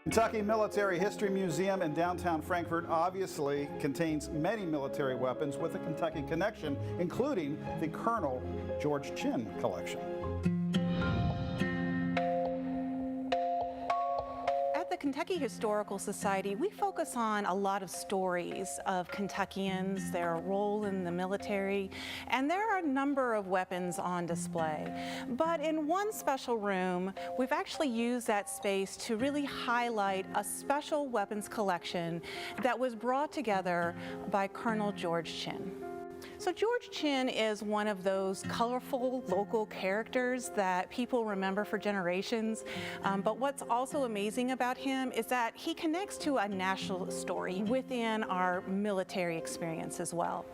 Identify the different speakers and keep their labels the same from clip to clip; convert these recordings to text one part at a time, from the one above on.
Speaker 1: Kentucky Military History Museum in downtown Frankfort obviously contains many military weapons with a Kentucky connection, including the Colonel George Chen collection.
Speaker 2: At the Kentucky Historical Society, we focus on a lot of stories of Kentuckians, their role in the military, and there are a number of weapons on display. But in one special room, we've actually used that space to really highlight a special weapons collection that was brought together by Colonel George Chen. So George Chen is one of those colorful local characters that people remember for generations. But what's also amazing about him is that he connects to a national story within our military experience as well.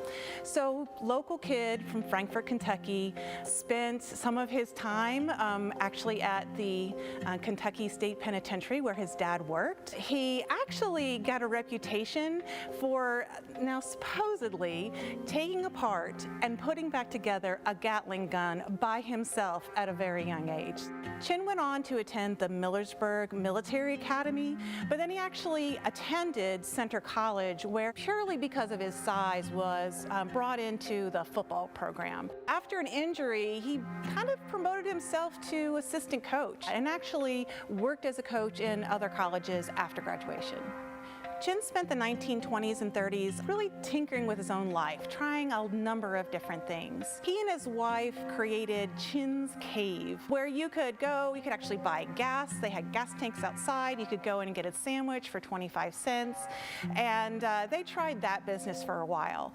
Speaker 2: So local kid from Frankfort, Kentucky, spent some of his time actually at the Kentucky State Penitentiary where his dad worked. He actually got a reputation for now supposedly taking apart and putting back together a Gatling gun by himself at a very young age. Chen went on to attend the Millersburg Military Academy, but then he actually attended Center College, where purely because of his size was brought into the football program. After an injury, he kind of promoted himself to assistant coach and actually worked as a coach in other colleges after graduation. Chen spent the 1920s and 30s really tinkering with his own life, trying a number of different things. He and his wife created Chen's Cave, where you could actually buy gas. They had gas tanks outside. You could go in and get a sandwich for 25 cents. And they tried that business for a while.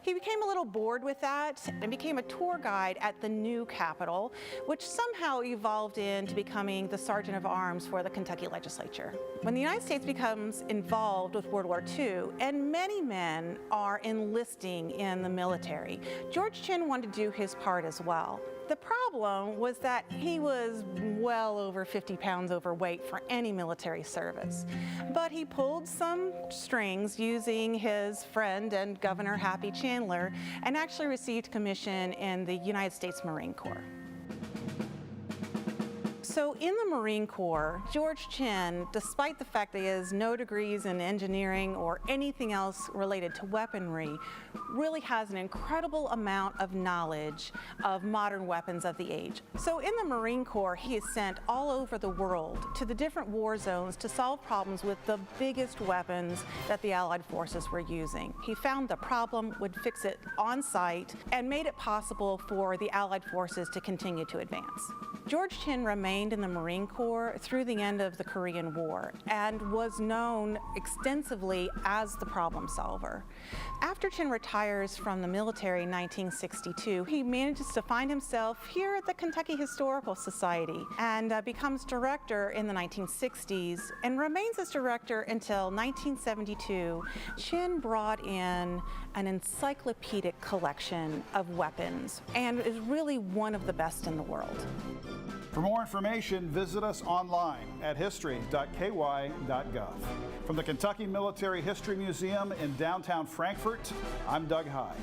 Speaker 2: He became a little bored with that and became a tour guide at the new Capitol, which somehow evolved into becoming the Sergeant of Arms for the Kentucky legislature. When the United States becomes involved with World War II, and many men are enlisting in the military, George Chen wanted to do his part as well. The problem was that he was well over 50 pounds overweight for any military service. But he pulled some strings using his friend and Governor Happy Chandler and actually received commission in the United States Marine Corps. So in the Marine Corps, George Chen, despite the fact that he has no degrees in engineering or anything else related to weaponry, really has an incredible amount of knowledge of modern weapons of the age. So in the Marine Corps, he is sent all over the world to the different war zones to solve problems with the biggest weapons that the Allied forces were using. He found the problem, would fix it on site, and made it possible for the Allied forces to continue to advance. George Chen remained in the Marine Corps through the end of the Korean War and was known extensively as the problem solver. After Chen retires from the military in 1962, he manages to find himself here at the Kentucky Historical Society and becomes director in the 1960s and remains as director until 1972. Chen brought in an encyclopedic collection of weapons and is really one of the best in the world.
Speaker 1: For more information, visit us online at history.ky.gov. From the Kentucky Military History Museum in downtown Frankfort, I'm Doug High.